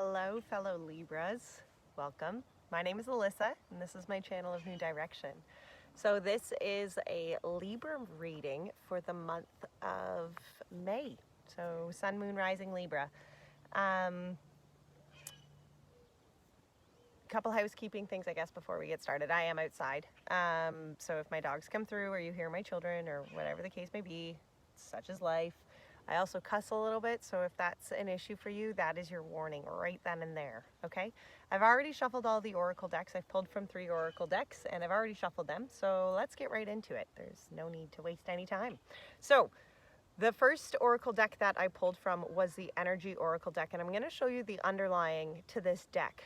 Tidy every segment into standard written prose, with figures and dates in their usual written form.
Hello, fellow Libras. Welcome. My name is Alyssa, and this is my channel of New Direction. So this is a Libra reading for the month of May. So Sun, Moon, Rising, Libra. Couple housekeeping things, I guess, before we get started. I am outside. So if my dogs come through or you hear my children or whatever the case may be, such is life. I also cuss a little bit, so if that's an issue for you, that is your warning right then and there, okay? I've already shuffled all the Oracle decks. I've pulled from 3 Oracle decks, and I've already shuffled them, so let's get right into it. There's no need to waste any time. So, the first Oracle deck that I pulled from was the Energy Oracle deck, and I'm going to show you the underlying to this deck.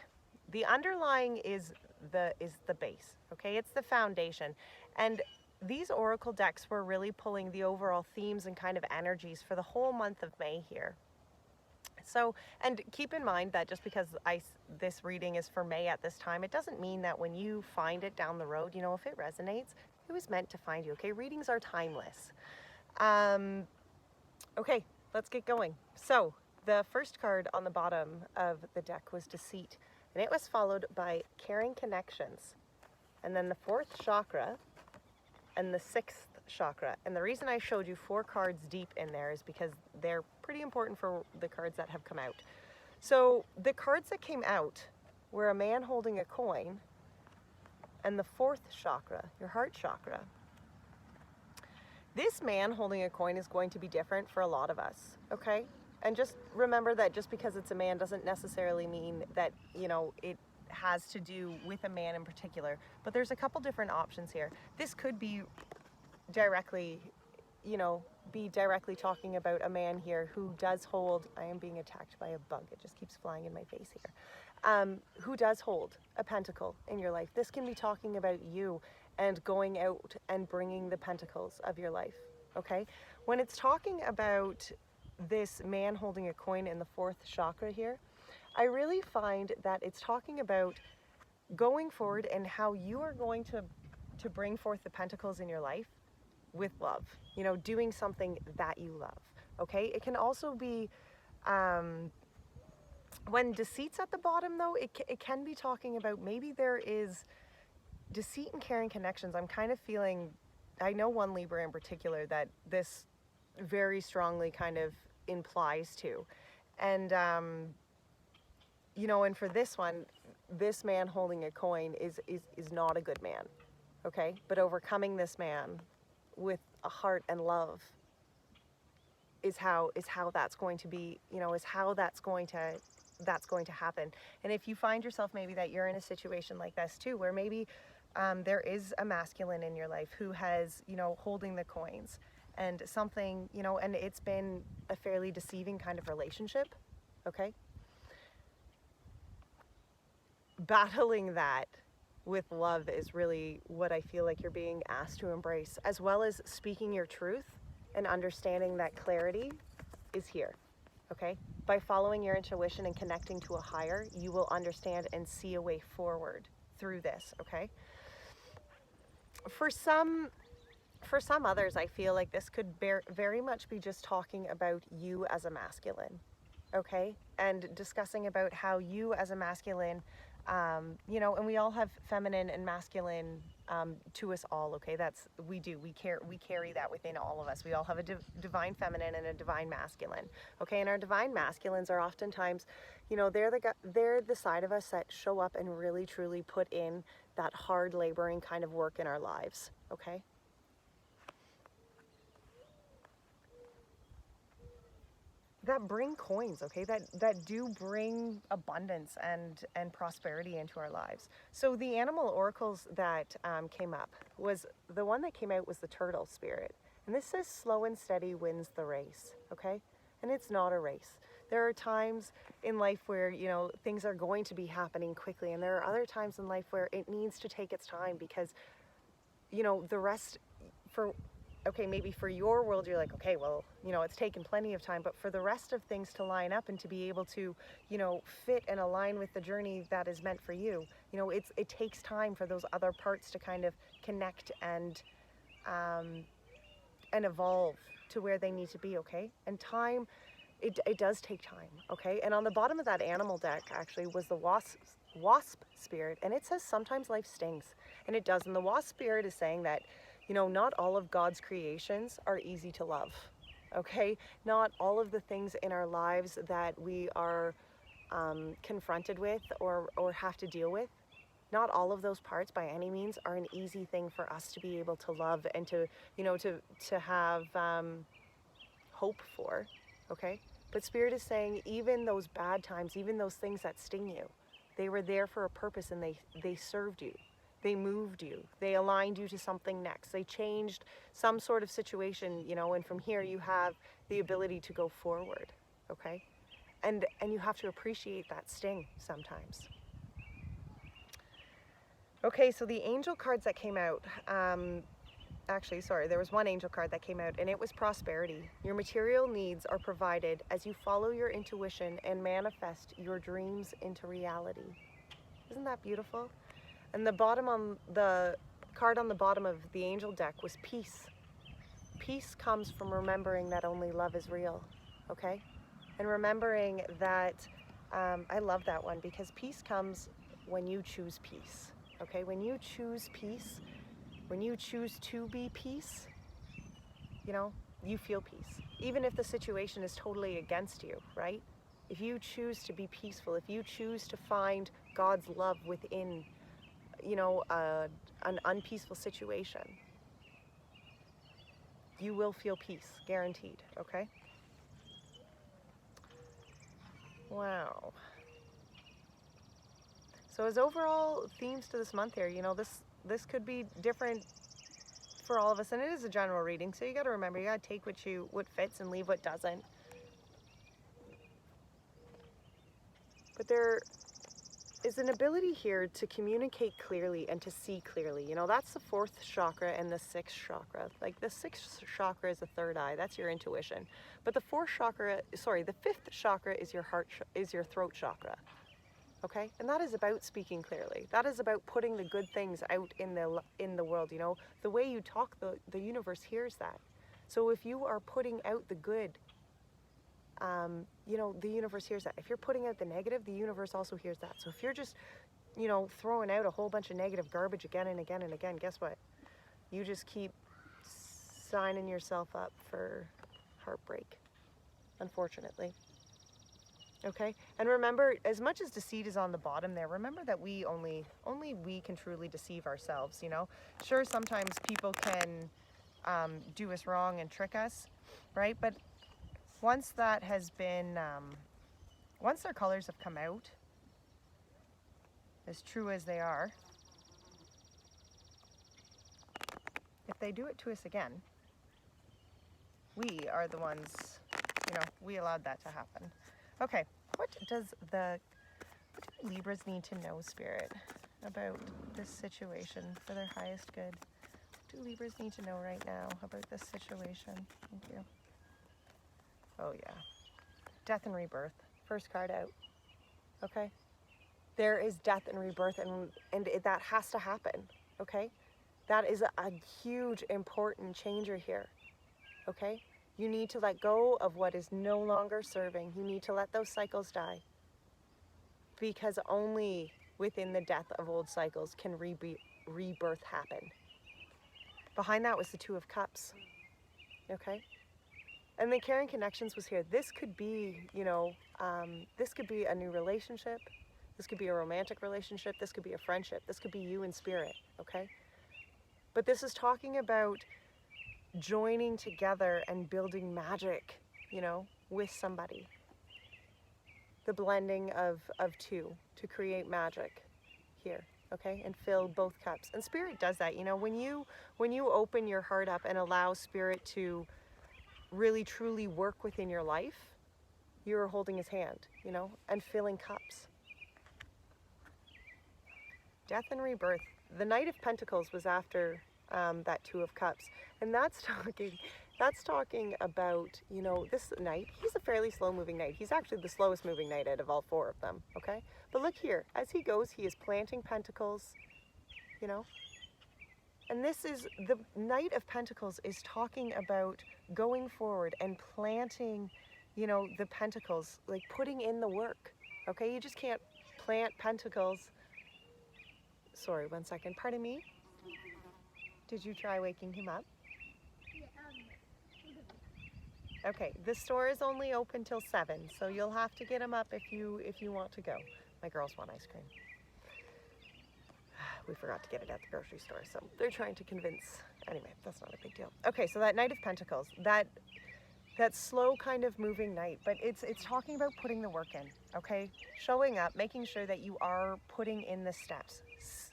The underlying is the base, okay? It's the foundation, and these Oracle decks were really pulling the overall themes and kind of energies for the whole month of May here. So, and keep in mind that just because this reading is for May at this time, it doesn't mean that when you find it down the road, you know, if it resonates, it was meant to find you, okay? Readings are timeless. Okay, let's get going. So, the first card on the bottom of the deck was Deceit, and it was followed by Caring Connections, and then the 4th chakra, and the 6th chakra. And the reason I showed you 4 cards deep in there is because they're pretty important for the cards that have come out. So the cards that came out were a man holding a coin and the 4th chakra, your heart chakra. This man holding a coin is going to be different for a lot of us, okay? And just remember that just because it's a man doesn't necessarily mean that, you know, it has to do with a man in particular, but there's a couple different options here. This could be directly, you know, directly talking about a man here who does hold, I am being attacked by a bug, it just keeps flying in my face here, who does hold a pentacle in your life. This can be talking about you and going out and bringing the pentacles of your life, okay? When it's talking about this man holding a coin in the 4th chakra here, I really find that it's talking about going forward and how you are going to bring forth the pentacles in your life with love, you know, doing something that you love, okay? It can also be, when Deceit's at the bottom though, it can be talking about maybe there is deceit and caring connections. I'm kind of feeling, I know one Libra in particular that this very strongly kind of implies to. And, you know, and for this one, this man holding a coin is not a good man, okay? But overcoming this man with a heart and love is how that's going to be, you know, is how that's going to happen. And if you find yourself maybe that you're in a situation like this too, where maybe there is a masculine in your life who has, you know, holding the coins and something, you know, and it's been a fairly deceiving kind of relationship, okay? Battling that with love is really what I feel like you're being asked to embrace, as well as speaking your truth and understanding that clarity is here, okay? By following your intuition and connecting to a higher, you will understand and see a way forward through this, okay? For some others, I feel like this could very much be just talking about you as a masculine, okay? And discussing about how you as a masculine, you know, and we all have feminine and masculine to us all, okay? We carry that within all of us. We all have a divine feminine and a divine masculine, okay? And our divine masculines are oftentimes, you know, they're the side of us that show up and really truly put in that hard laboring kind of work in our lives, okay? That bring coins, okay? That do bring abundance and prosperity into our lives. So the animal oracles that came up was, the one that came out was the turtle spirit. And this says slow and steady wins the race, okay? And it's not a race. There are times in life where, you know, things are going to be happening quickly. And there are other times in life where it needs to take its time because, you know, the rest okay, maybe for your world, you're like, okay, well, you know, it's taken plenty of time, but for the rest of things to line up and to be able to, you know, fit and align with the journey that is meant for you, you know, it takes time for those other parts to kind of connect and evolve to where they need to be, okay? And time it does take time, okay? And on the bottom of that animal deck actually was the wasp spirit, and it says sometimes life stings, and it does. And the wasp spirit is saying that, you know, not all of God's creations are easy to love, okay? Not all of the things in our lives that we are confronted with or have to deal with, not all of those parts by any means are an easy thing for us to be able to love and to, you know, to have hope for, okay? But Spirit is saying even those bad times, even those things that sting you, they were there for a purpose, and they served you. They moved you. They aligned you to something next. They changed some sort of situation, you know, and from here you have the ability to go forward, okay? And you have to appreciate that sting sometimes. Okay, so the angel cards that came out, actually, sorry, there was one angel card that came out, and it was prosperity. Your material needs are provided as you follow your intuition and manifest your dreams into reality. Isn't that beautiful? And the card on the bottom of the angel deck was peace. Peace comes from remembering that only love is real, okay? And remembering that, I love that one, because peace comes when you choose peace, okay? When you choose peace, when you choose to be peace, you know, you feel peace. Even if the situation is totally against you, right? If you choose to be peaceful, if you choose to find God's love within, you know, an unpeaceful situation, you will feel peace, guaranteed, okay? Wow. So as overall themes to this month here, you know, this could be different for all of us, and it is a general reading, so you got to remember, you got to take what fits and leave what doesn't. But there is an ability here to communicate clearly and to see clearly. You know, that's the 4th chakra and the 6th chakra. Like the 6th chakra is the third eye, that's your intuition. But the 5th chakra is your is your throat chakra. Okay, and that is about speaking clearly. That is about putting the good things out in the world. You know, the way you talk, the universe hears that. So if you are putting out the good, you know, the universe hears that. If you're putting out the negative, the universe also hears that. So if you're just, you know, throwing out a whole bunch of negative garbage again and again and again, guess what? You just keep signing yourself up for heartbreak, unfortunately. Okay, and remember, as much as deceit is on the bottom there, remember that only we can truly deceive ourselves, you know? Sure, sometimes people can do us wrong and trick us, right? But once that has been, once their colors have come out, as true as they are, if they do it to us again, we are the ones, you know, we allowed that to happen. Okay, what do Libras need to know, Spirit, about this situation for their highest good? What do Libras need to know right now about this situation? Thank you. Oh yeah. Death and rebirth. First card out. Okay? There is death and rebirth, and that has to happen. Okay? That is a huge, important changer here. Okay? You need to let go of what is no longer serving. You need to let those cycles die. Because only within the death of old cycles can rebirth happen. Behind that was the 2 of Cups. Okay? And the Caring Connections was here. This could be, you know, this could be a new relationship. This could be a romantic relationship. This could be a friendship. This could be you in spirit. Okay? But this is talking about joining together and building magic, you know, with somebody. The blending of 2 to create magic here, okay, and fill both cups. And Spirit does that, you know, when you open your heart up and allow Spirit to really truly work within your life, you're holding his hand, you know, and filling cups. Death and rebirth. The Knight of Pentacles was after that 2 of Cups, and that's talking about, you know, this knight. He's a fairly slow moving knight. He's actually the slowest moving knight out of all 4 of them. Okay, but look here, as he goes, he is planting pentacles, you know, and this is the Knight of Pentacles is talking about going forward and planting you know, the pentacles, like putting in the work, okay? You just can't plant pentacles. Sorry, 1 second. Pardon me? Did you try waking him up? Okay, the store is only open till 7, so you'll have to get him up if you want to go. My girls want ice cream. We forgot to get it at the grocery store, so they're trying to convince. Anyway, that's not a big deal. Okay, so that Knight of Pentacles, that slow kind of moving knight, but it's talking about putting the work in, okay? Showing up, making sure that you are putting in the steps,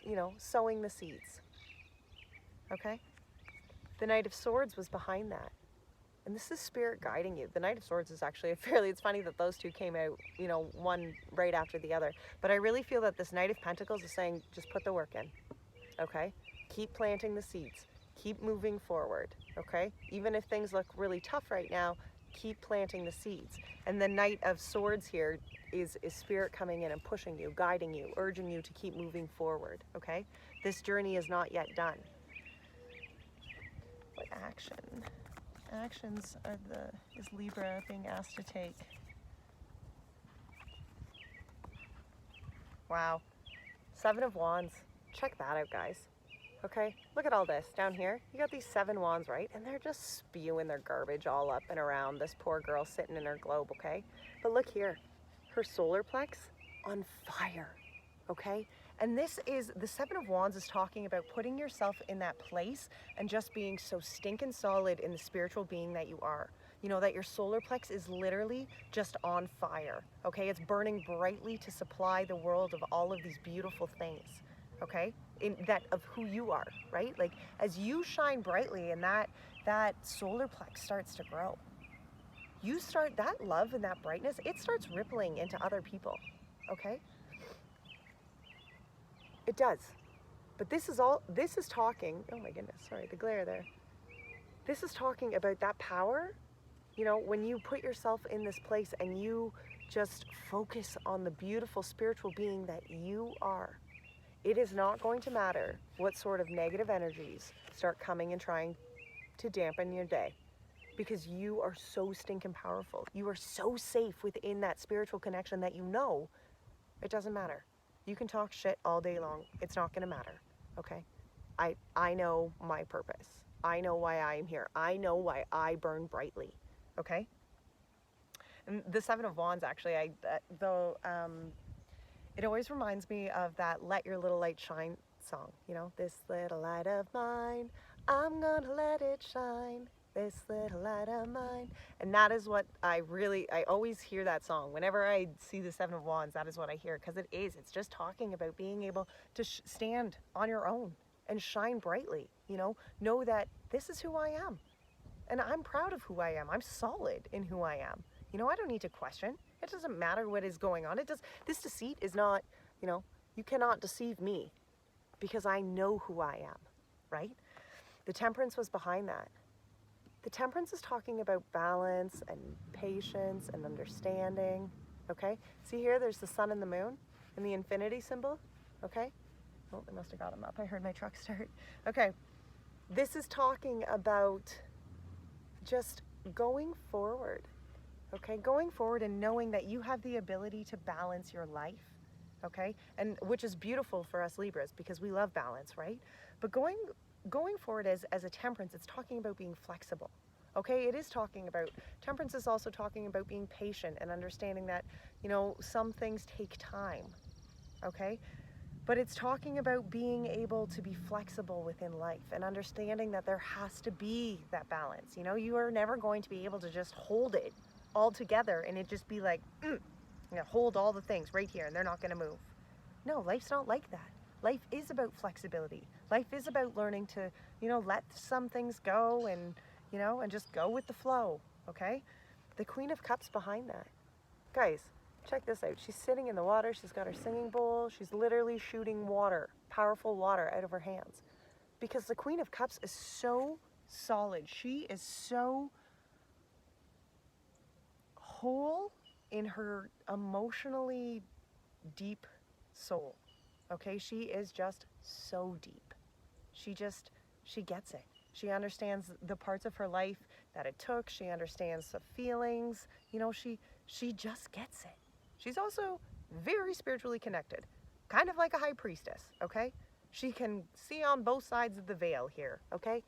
you know, sowing the seeds, okay? The Knight of Swords was behind that. And this is spirit guiding you. The Knight of Swords is actually it's funny that those two came out, you know, one right after the other. But I really feel that this Knight of Pentacles is saying, just put the work in, okay? Keep planting the seeds. Keep moving forward, okay? Even if things look really tough right now, keep planting the seeds. And the Knight of Swords here is spirit coming in and pushing you, guiding you, urging you to keep moving forward, okay? This journey is not yet done. What actions is Libra being asked to take? Wow. 7 of Wands. Check that out, guys. Okay, look at all this down here. You got these 7 wands, right? And they're just spewing their garbage all up and around this poor girl sitting in her globe, okay? But look here, her solar plex on fire, okay? And this is, the 7 of Wands is talking about putting yourself in that place and just being so stinking solid in the spiritual being that you are. You know, that your solar plex is literally just on fire, okay? It's burning brightly to supply the world of all of these beautiful things, okay? In that of who you are, right? Like as you shine brightly and that solar plex starts to grow, you start, that love and that brightness, it starts rippling into other people, okay? It does. But this is talking, oh my goodness, sorry, the glare there. This is talking about that power, you know, when you put yourself in this place and you just focus on the beautiful spiritual being that you are. It is not going to matter what sort of negative energies start coming and trying to dampen your day, because you are so stinking powerful. You are so safe within that spiritual connection that you know it doesn't matter. You can talk shit all day long. It's not going to matter, okay? I know my purpose. I know why I'm here. I know why I burn brightly, okay? And the 7 of Wands, actually, it always reminds me of that Let Your Little Light Shine song. You know, this little light of mine, I'm gonna let it shine. This little light of mine. And that is what I always hear that song. Whenever I see the 7 of Wands, that is what I hear. Because it's just talking about being able to stand on your own and shine brightly. You know that this is who I am. And I'm proud of who I am. I'm solid in who I am. You know, I don't need to question. It doesn't matter what is going on. This deceit is not, you know, you cannot deceive me because I know who I am, right? The Temperance was behind that. The Temperance is talking about balance and patience and understanding, okay? See here, there's the sun and the moon and the infinity symbol, okay? Oh, they must have got them up. I heard my truck start. Okay, this is talking about just going forward. Okay, going forward and knowing that you have the ability to balance your life, okay? And which is beautiful for us Libras because we love balance, right? But going forward as a Temperance, it's talking about being flexible, okay? It is talking about, Temperance is also talking about being patient and understanding that, you know, some things take time, okay? But it's talking about being able to be flexible within life and understanding that there has to be that balance. You know, you are never going to be able to just hold it all together and it just be like, you know, hold all the things right here and they're not going to move. No, life's not like that. Life is about flexibility. Life is about learning to, you know, let some things go and, you know, and just go with the flow, okay? The Queen of Cups behind that. Guys, check this out. She's sitting in the water. She's got her singing bowl. She's literally shooting water, powerful water out of her hands. Because the Queen of Cups is so solid. She is so whole in her emotionally deep soul, okay? She is just so deep. She gets it. She understands the parts of her life that it took. She understands the feelings. You know, she just gets it. She's also very spiritually connected, kind of like a high priestess, okay? She can see on both sides of the veil here, okay?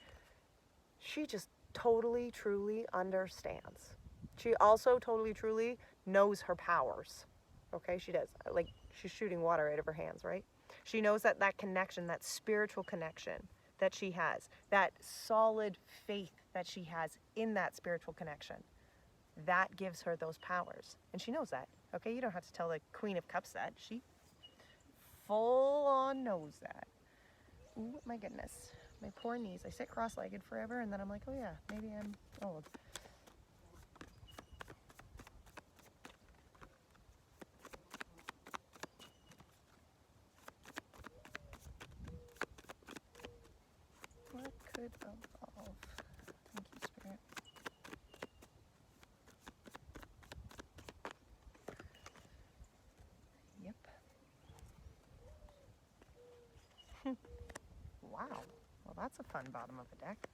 She just totally, truly understands. She also totally, truly knows her powers, okay? She does. Like, she's shooting water out of her hands, right? She knows that that connection, that spiritual connection that she has, that solid faith that she has in that spiritual connection, that gives her those powers. And she knows that, okay? You don't have to tell the Queen of Cups that. She full on knows that. Ooh, my goodness. My poor knees. I sit cross-legged forever, and then I'm like, oh yeah, maybe I'm old. What could evolve? Thank you, Spirit. Yep. Wow. Well, that's a fun bottom of a deck.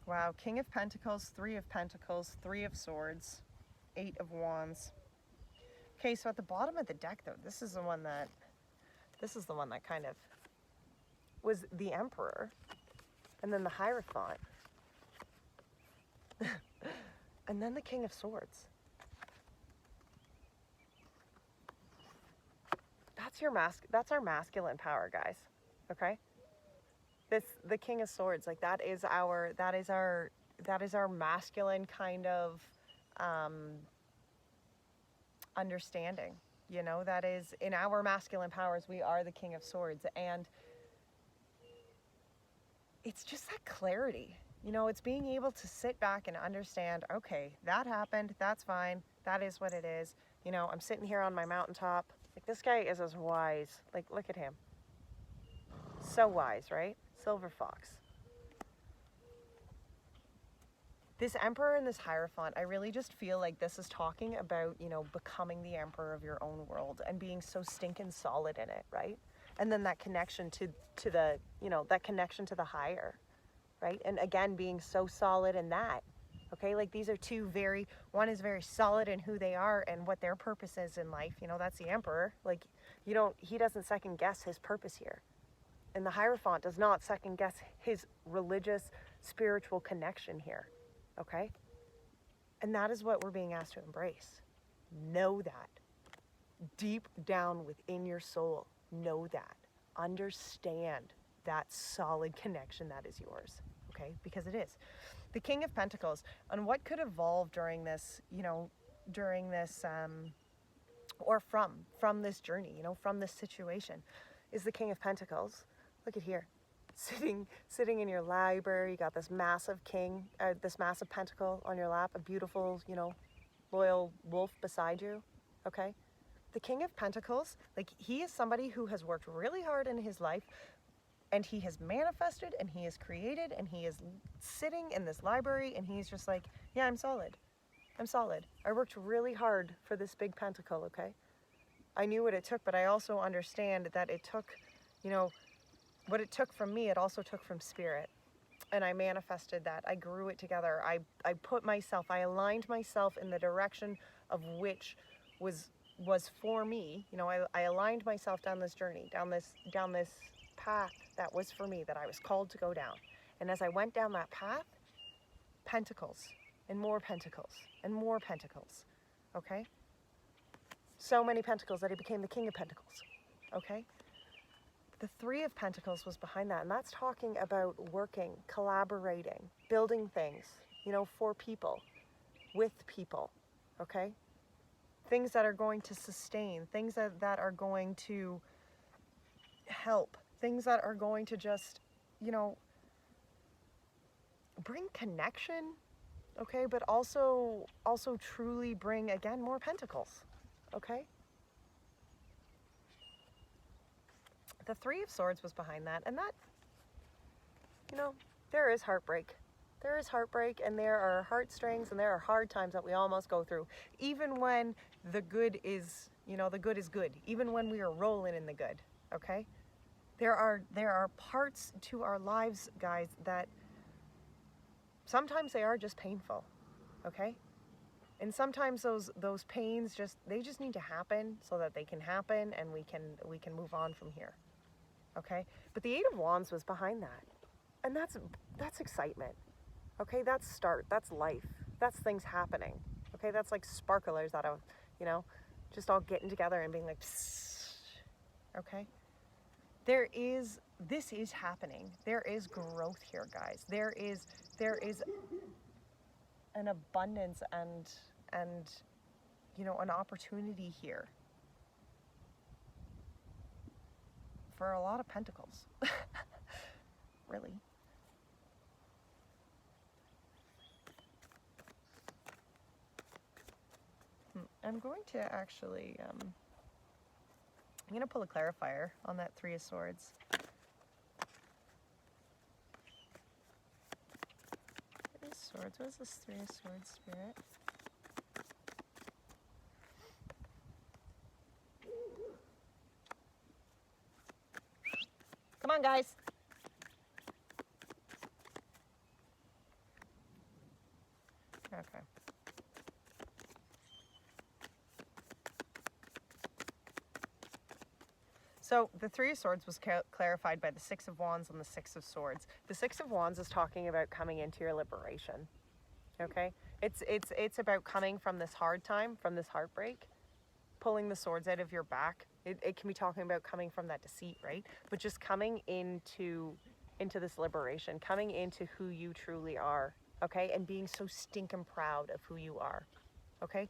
Wow. King of Pentacles, Three of Pentacles, Three of Swords, Eight of Wands. Okay, so at the bottom of the deck, though, this is the one that kind of was the Emperor, and then the Hierophant, and then the King of Swords. That's our masculine power, guys. Okay? The King of Swords, like that is our masculine kind of understanding. You know, that is in our masculine powers, we are the King of Swords, and it's just that clarity. You know, it's being able to sit back and understand, okay, that happened, that's fine, that is what it is. You know, I'm sitting here on my mountaintop. Like, this guy is as wise. Like, look at him. So wise, right? Silver Fox. This Emperor and this Hierophant, I really just feel like this is talking about, you know, becoming the Emperor of your own world and being so stinking solid in it, right? And then that connection to the, you know, that connection to the higher, right? And again, being so solid in that, okay? Like, these are two one is very solid in who they are and what their purpose is in life. You know, that's the Emperor. Like, he doesn't second guess his purpose here. And the Hierophant does not second guess his religious, spiritual connection here, okay? And that is what we're being asked to embrace. Know that. Deep down within your soul, know that. Understand that solid connection that is yours, okay? Because it is. The King of Pentacles, and what could evolve during this, you know, or from this journey, you know, from this situation, is the King of Pentacles. Look at here, sitting in your library. You got this massive this massive pentacle on your lap, a beautiful, you know, loyal wolf beside you, okay? The King of Pentacles, like, he is somebody who has worked really hard in his life, and he has manifested, and he has created, and he is sitting in this library, and he's just like, yeah, I'm solid. I'm solid. I worked really hard for this big pentacle, okay? I knew what it took, but I also understand that it took, you know, what it took from me, it also took from Spirit. And I manifested that. I grew it together. I aligned myself in the direction of which was for me. You know, I aligned myself down this journey, down this path that was for me, that I was called to go down. And as I went down that path, pentacles and more pentacles and more pentacles, okay? So many pentacles that he became the King of Pentacles, okay? The Three of Pentacles was behind that, and that's talking about working, collaborating, building things, you know, for people, with people, okay? Things that are going to sustain, things that are going to help, things that are going to just, you know, bring connection, okay? But also truly bring, again, more pentacles, okay? The Three of Swords was behind that, and that, you know, there is heartbreak. There is heartbreak, and there are heartstrings, and there are hard times that we all must go through. Even when the good is, you know, the good is good. Even when we are rolling in the good, okay? There are parts to our lives, guys, that sometimes they are just painful, okay? And sometimes those pains they just need to happen so that they can happen, and we can move on from here, okay? But the Eight of Wands was behind that, and that's excitement, okay? That's start, that's life, that's things happening, okay? That's like sparklers out of, you know, just all getting together and being like, psst, okay? This is happening. There is growth here, guys. There is an abundance and you know, an opportunity here for a lot of pentacles. Really. I'm going to actually I'm going to pull a clarifier on that Three of Swords. Three of Swords. What is this Three of Swords, Spirit? Come on, guys. Okay. So the Three of Swords was clarified by the Six of Wands and the Six of Swords. The Six of Wands is talking about coming into your liberation. Okay? It's about coming from this hard time, from this heartbreak, pulling the swords out of your back. It can be talking about coming from that deceit, right? But just coming into this liberation, coming into who you truly are, okay? And being so stinking proud of who you are, okay?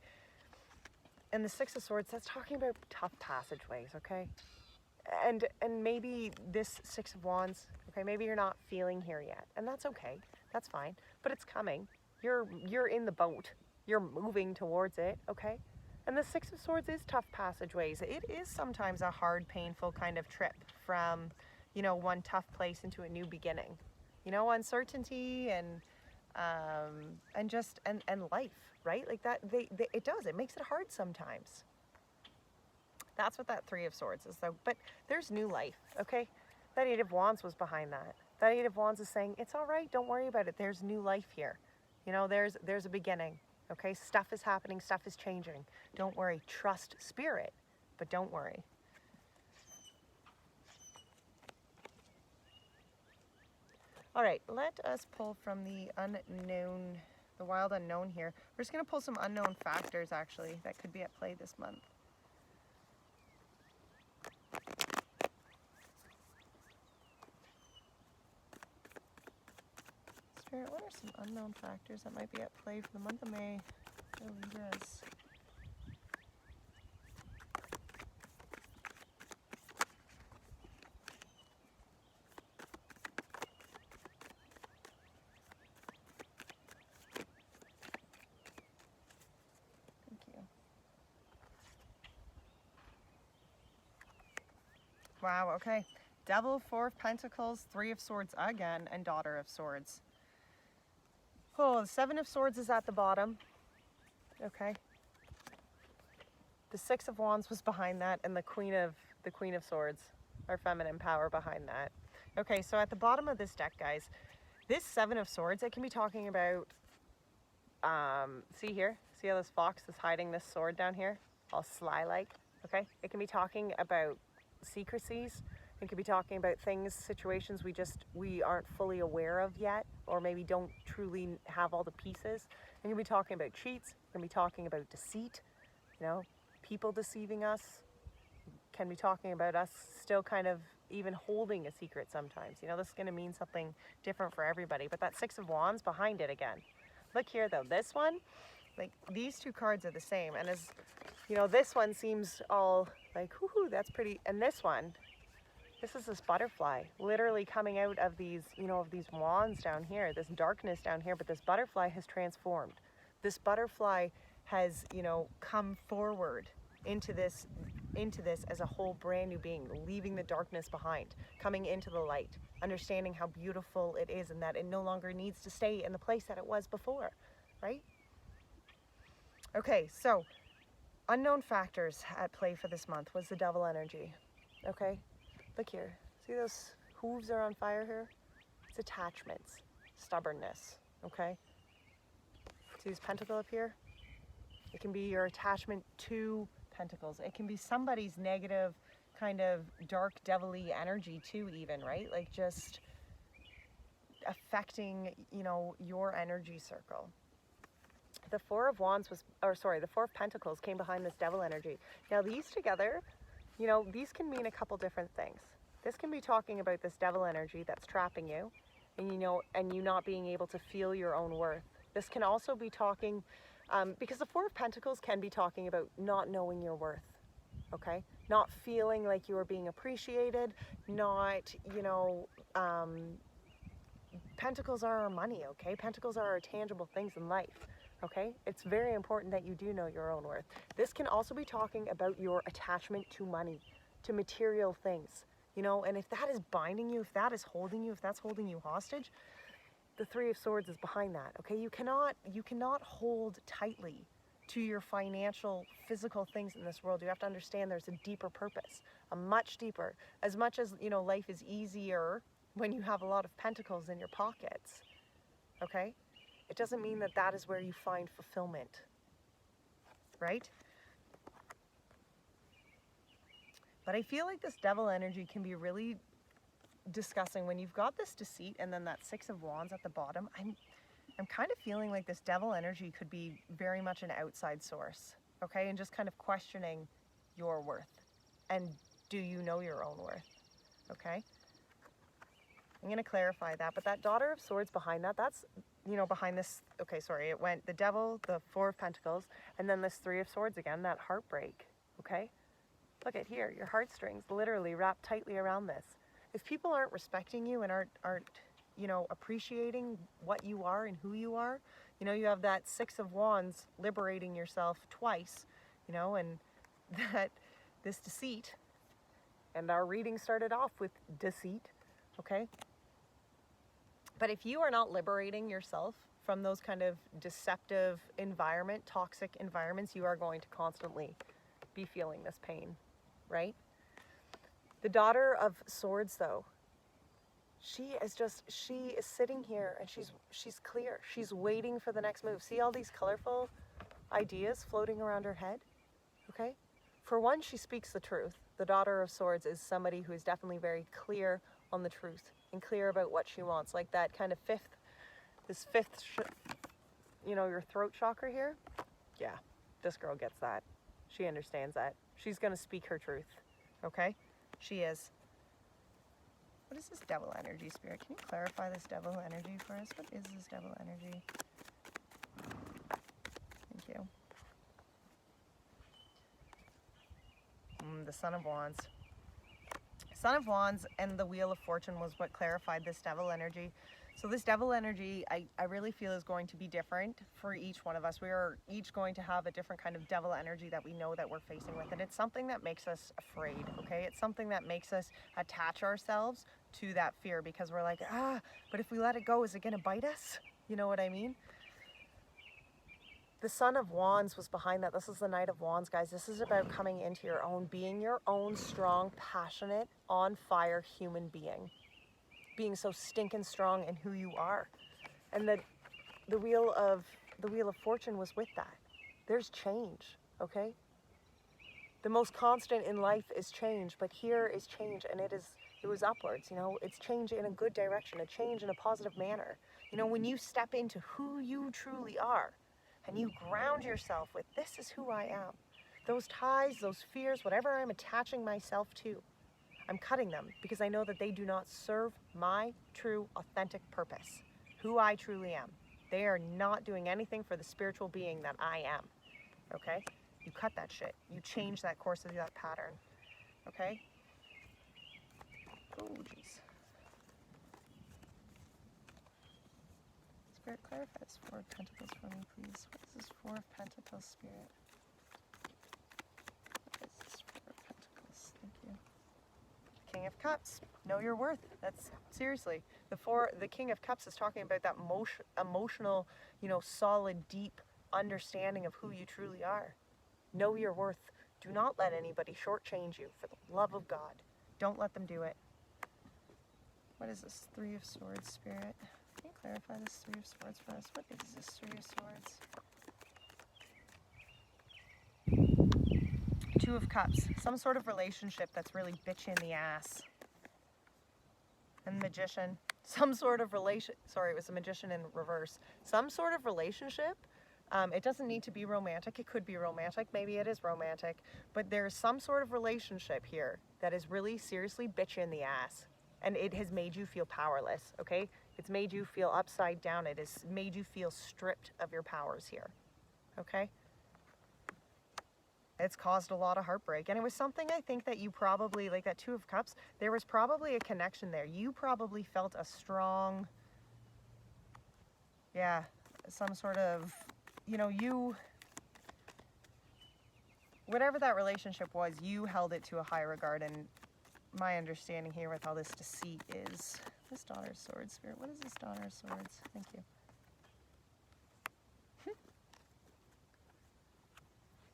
And the Six of Swords, that's talking about tough passageways, okay? And maybe this Six of Wands, okay, maybe you're not feeling here yet, and that's okay, that's fine, but it's coming. You're in the boat, you're moving towards it, okay? And the Six of Swords is tough passageways. It is sometimes a hard, painful kind of trip from, you know, one tough place into a new beginning. You know, uncertainty and life, right? Like that, it does, it makes it hard sometimes. That's what that Three of Swords is, though. But there's new life, okay? That Eight of Wands was behind that. That Eight of Wands is saying, it's all right, don't worry about it. There's new life here. You know, there's a beginning, okay? Stuff is happening, stuff is changing. Don't worry. Trust Spirit, but don't worry. All right, let us pull from the unknown, the wild unknown here. We're just going to pull some unknown factors, actually, that could be at play this month. Spirit, what are some unknown factors that might be at play for the month of May? Oh, Libras. Thank you. Wow, okay. Devil, Four of Pentacles, Three of Swords again, and Daughter of Swords. Oh, the Seven of Swords is at the bottom. Okay. The Six of Wands was behind that, and the Queen of Swords, our feminine power, behind that. Okay, so at the bottom of this deck, guys, this Seven of Swords, it can be talking about, see here? See how this fox is hiding this sword down here? All sly-like, okay? It can be talking about secrecies. It could be talking about things, situations we aren't fully aware of yet, or maybe don't truly have all the pieces. It can be talking about cheats. It can be talking about deceit, you know, people deceiving us. It can be talking about us still kind of even holding a secret sometimes. You know, this is going to mean something different for everybody. But that Six of Wands behind it again. Look here, though. This one, like, these two cards are the same. And as, you know, this one seems all like, whoo-hoo, that's pretty. And this one, this is this butterfly literally coming out of these, you know, of these wands down here, this darkness down here, but this butterfly has transformed. This butterfly has, you know, come forward into this as a whole brand new being, leaving the darkness behind, coming into the light, understanding how beautiful it is and that it no longer needs to stay in the place that it was before, right? Okay, so unknown factors at play for this month was the Devil energy, okay? Look here. See those hooves are on fire here? It's attachments, stubbornness, okay? See this pentacle up here? It can be your attachment to pentacles. It can be somebody's negative kind of dark devilly energy too, even, right? Like just affecting, you know, your energy circle. The Four of Wands was, or sorry, the Four of Pentacles came behind this devil energy. Now these together, you know, these can mean a couple different things. This can be talking about this devil energy that's trapping you, and you know, and you not being able to feel your own worth. This can also be talking, because the Four of Pentacles can be talking about not knowing your worth, okay? Not feeling like you are being appreciated, not, you know, Pentacles are our money, okay? Pentacles are our tangible things in life, okay? It's very important that you do know your own worth. This can also be talking about your attachment to money, to material things, you know, and if that is binding you, if that is holding you, if that's holding you hostage, the Three of Swords is behind that, okay? You cannot hold tightly to your financial, physical things in this world. You have to understand there's a deeper purpose, a much deeper. As much as, you know, life is easier when you have a lot of pentacles in your pockets, okay? It doesn't mean that that is where you find fulfillment, right? But I feel like this devil energy can be really discussing when you've got this deceit and then that Six of Wands at the bottom. I'm kind of feeling like this devil energy could be very much an outside source, okay? And just kind of questioning your worth. And do you know your own worth, okay? I'm going to clarify that, but that Daughter of Swords behind that, that's, you know, behind this, okay, sorry, it went the Devil, the Four of Pentacles, and then this Three of Swords again, that heartbreak, okay? Look at here, your heartstrings literally wrapped tightly around this. If people aren't respecting you and aren't, you know, appreciating what you are and who you are, you know, you have that Six of Wands liberating yourself twice, you know, and that this deceit, and our reading started off with deceit, okay? But if you are not liberating yourself from those kind of deceptive environment, toxic environments, you are going to constantly be feeling this pain, right? The Daughter of Swords, though, she is sitting here and she's clear. She's waiting for the next move. See all these colorful ideas floating around her head, okay? For one, she speaks the truth. The Daughter of Swords is somebody who is definitely very clear on the truth and clear about what she wants. Like that kind of fifth, you know, your throat chakra here. Yeah, this girl gets that. She understands that. She's going to speak her truth, okay? She is. What is this devil energy, Spirit? Can you clarify this devil energy for us? What is this devil energy? Thank you. The Son of Wands. Son of Wands and the Wheel of Fortune was what clarified this devil energy. So this devil energy, I really feel is going to be different for each one of us. We are each going to have a different kind of devil energy that we know that we're facing with. And it's something that makes us afraid, okay? It's something that makes us attach ourselves to that fear because we're like, but if we let it go, is it going to bite us? You know what I mean? The Son of Wands was behind that. This is the Knight of Wands, guys. This is about coming into your own, being your own strong, passionate, on fire human being. Being so stinking strong in who you are. And the Wheel of Fortune was with that. There's change, okay? The most constant in life is change, but here is change, and it was upwards, you know? It's change in a good direction, a change in a positive manner. You know, when you step into who you truly are, and you ground yourself with, this is who I am. Those ties, those fears, whatever I'm attaching myself to, I'm cutting them because I know that they do not serve my true, authentic purpose, who I truly am. They are not doing anything for the spiritual being that I am, okay? You cut that shit. You change that course of that pattern, okay? Oh, jeez. Spirit, clarify this Four of Pentacles for me, please. What is this Four of Pentacles, Spirit? What is this Four of Pentacles? Thank you. King of Cups. Know your worth. That's seriously. The King of Cups is talking about that emotional, you know, solid, deep understanding of who you truly are. Know your worth. Do not let anybody shortchange you, for the love of God. Don't let them do it. What is this Three of Swords, Spirit? Can you clarify this Three of Swords for us. What is this Three of Swords? Two of Cups. Some sort of relationship that's really bitchy in the ass. And Magician. Some sort of sorry, it was a Magician in reverse. Some sort of relationship. It doesn't need to be romantic. It could be romantic. Maybe it is romantic. But there's some sort of relationship here that is really seriously bitchy in the ass. And it has made you feel powerless, okay? It's made you feel upside down. It has made you feel stripped of your powers here, okay? It's caused a lot of heartbreak. And it was something I think that you probably, like that Two of Cups, there was probably a connection there. You probably felt a strong, yeah, some sort of, you know, whatever that relationship was, you held it to a high regard. And my understanding here with all this deceit is, this Daughter of Swords, Spirit, what is this Daughter of Swords? Thank you.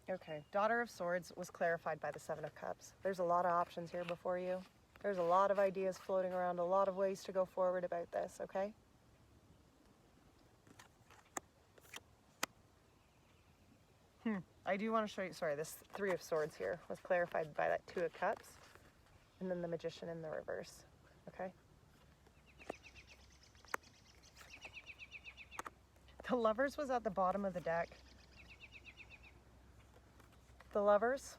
Okay, Daughter of Swords was clarified by the Seven of Cups. There's a lot of options here before you. There's a lot of ideas floating around, a lot of ways to go forward about this, okay? I do want to show you, sorry, this Three of Swords here was clarified by that Two of Cups, and then the Magician in the reverse, okay? The Lovers was at the bottom of the deck. The Lovers,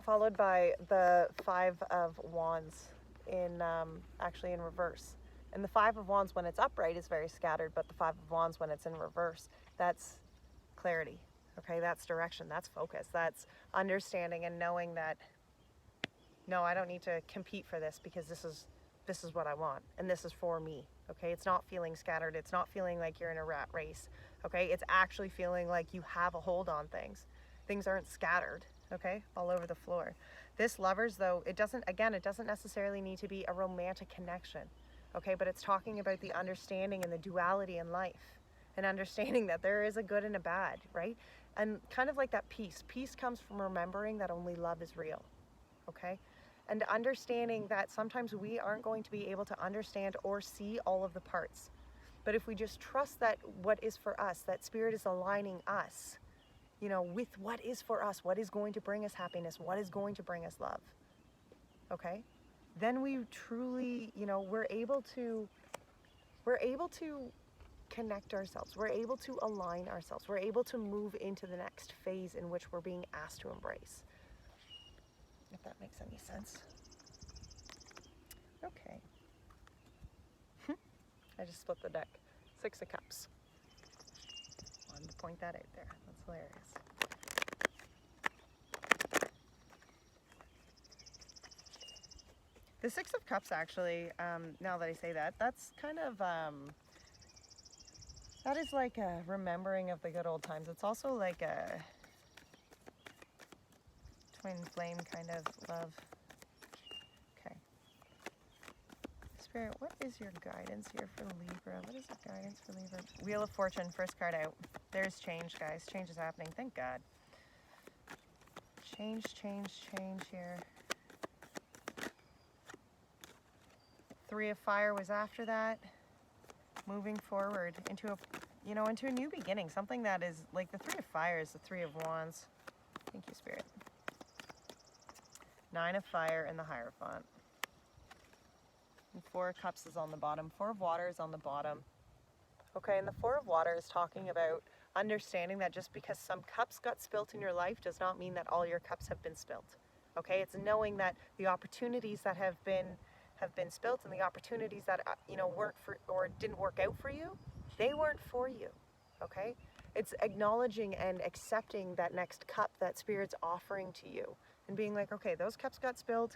followed by the Five of Wands in actually in reverse. And the Five of Wands when it's upright is very scattered, but the Five of Wands when it's in reverse, that's clarity, okay? That's direction, that's focus, that's understanding and knowing that, no, I don't need to compete for this because this is what I want and this is for me, okay? It's not feeling scattered, it's not feeling like you're in a rat race, okay? It's actually feeling like you have a hold on things. Things aren't scattered, okay, all over the floor. This Lovers, though, it doesn't necessarily need to be a romantic connection, okay, but it's talking about the understanding and the duality in life and understanding that there is a good and a bad, right? And kind of like that peace. Peace comes from remembering that only love is real, okay? And understanding that sometimes we aren't going to be able to understand or see all of the parts. But if we just trust that what is for us, that Spirit is aligning us, you know, with what is for us, what is going to bring us happiness, what is going to bring us love, okay? Then we truly, you know, we're able to connect ourselves. We're able to align ourselves. We're able to move into the next phase in which we're being asked to embrace. If that makes any sense. Okay. I just split the deck. Six of Cups. Wanted to point that out there. That's hilarious. The Six of Cups actually, now that I say that, that's kind of, that is like a remembering of the good old times. It's also like a twin flame kind of love. Okay. Spirit, what is your guidance here for Libra? What is the guidance for Libra? Wheel of Fortune, first card out. There's change, guys. Change is happening. Thank God. Change here. Three of Fire was after that. Moving forward into a, you know, into a new beginning. Something that is like the Three of Fire is the Three of Wands. Thank you, Spirit. Nine of Fire and the Hierophant. And Four of Cups is on the bottom. Four of Water is on the bottom. Okay, and the Four of Water is talking about understanding that just because some cups got spilt in your life does not mean that all your cups have been spilt. Okay, it's knowing that the opportunities that have been spilt and the opportunities that, you know, weren't for or didn't work out for you, they weren't for you, okay? It's acknowledging and accepting that next cup that Spirit's offering to you and being like, okay, those cups got spilled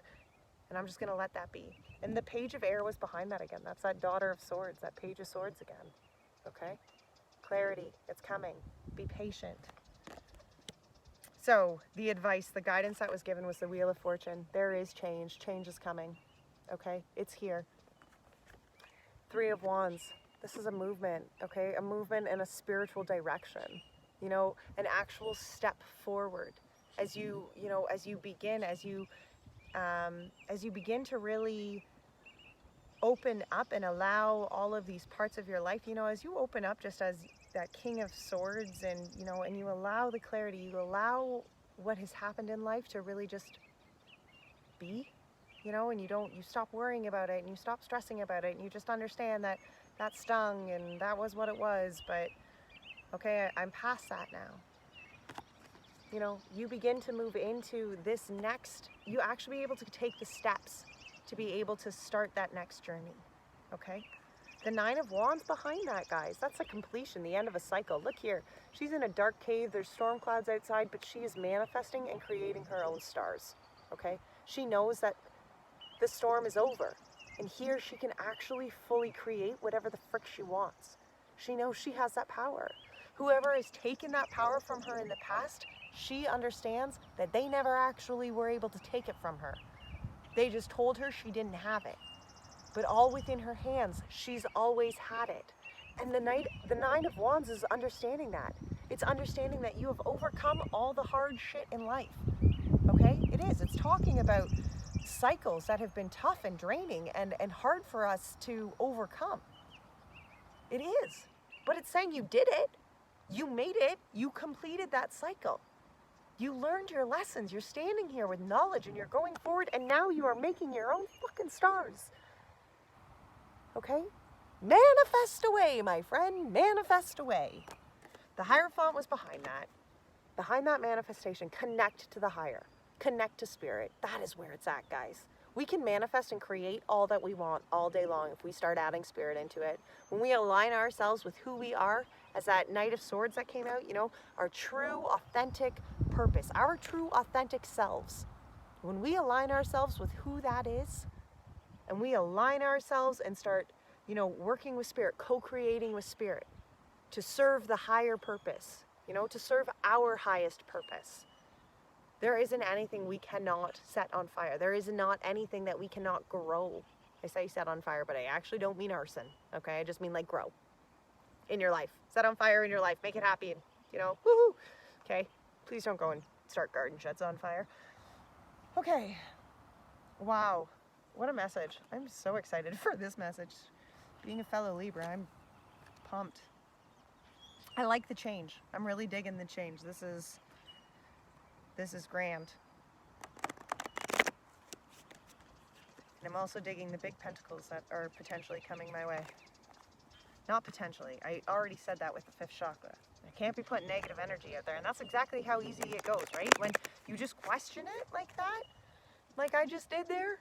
and I'm just gonna let that be. And the Page of Air was behind that again. That's that Daughter of Swords, that Page of Swords again, okay? Clarity, it's coming. Be patient. So the advice, the guidance that was given was the Wheel of Fortune. There is change. Change is coming. Okay, it's here. Three of Wands. This is a movement, okay? A movement in a spiritual direction. You know, an actual step forward as you begin to really open up and allow all of these parts of your life, you know, as you open up just as that King of Swords, and, you know, and you allow the clarity, you allow what has happened in life to really just be, you know, and you stop worrying about it, and you stop stressing about it, and you just understand that that stung and that was what it was, but okay, I'm past that now. You know, you begin to move into this next, you actually be able to take the steps to be able to start that next journey, okay? The Nine of Wands behind that, guys, that's a completion, the end of a cycle. Look here, she's in a dark cave, there's storm clouds outside, but she is manifesting and creating her own stars, okay? She knows that the storm is over, and here she can actually fully create whatever the frick she wants. She knows she has that power. Whoever has taken that power from her in the past, she understands that they never actually were able to take it from her. They just told her she didn't have it. But all within her hands, she's always had it. And the Nine of Wands is understanding that. It's understanding that you have overcome all the hard shit in life. Okay? It is. It's talking about cycles that have been tough and draining and hard for us to overcome. It is. But it's saying you did it. You made it. You completed that cycle. You learned your lessons. You're standing here with knowledge and you're going forward, and now you are making your own fucking stars. Okay? Manifest away, my friend. Manifest away. The Hierophant was behind that. Behind that manifestation, connect to the higher. Connect to spirit. That is where it's at, guys. We can manifest and create all that we want all day long if we start adding spirit into it. When we align ourselves with who we are, as that Knight of Swords that came out, you know, our true, authentic purpose, our true, authentic selves. When we align ourselves with who that is, and we align ourselves and start, you know, working with spirit, co-creating with spirit, to serve the higher purpose, you know, to serve our highest purpose. There isn't anything we cannot set on fire. There is not anything that we cannot grow. I say set on fire, but I actually don't mean arson, okay? I just mean like grow in your life. Set on fire in your life. Make it happy, and, you know, woohoo, okay? Please don't go and start garden sheds on fire. Okay, wow, what a message. I'm so excited for this message. Being a fellow Libra, I'm pumped. I like the change. I'm really digging the change. This is grand. And I'm also digging the big pentacles that are potentially coming my way. Not potentially. I already said that with the fifth chakra. I can't be putting negative energy out there. And that's exactly how easy it goes, right? When you just question it like that, like I just did there,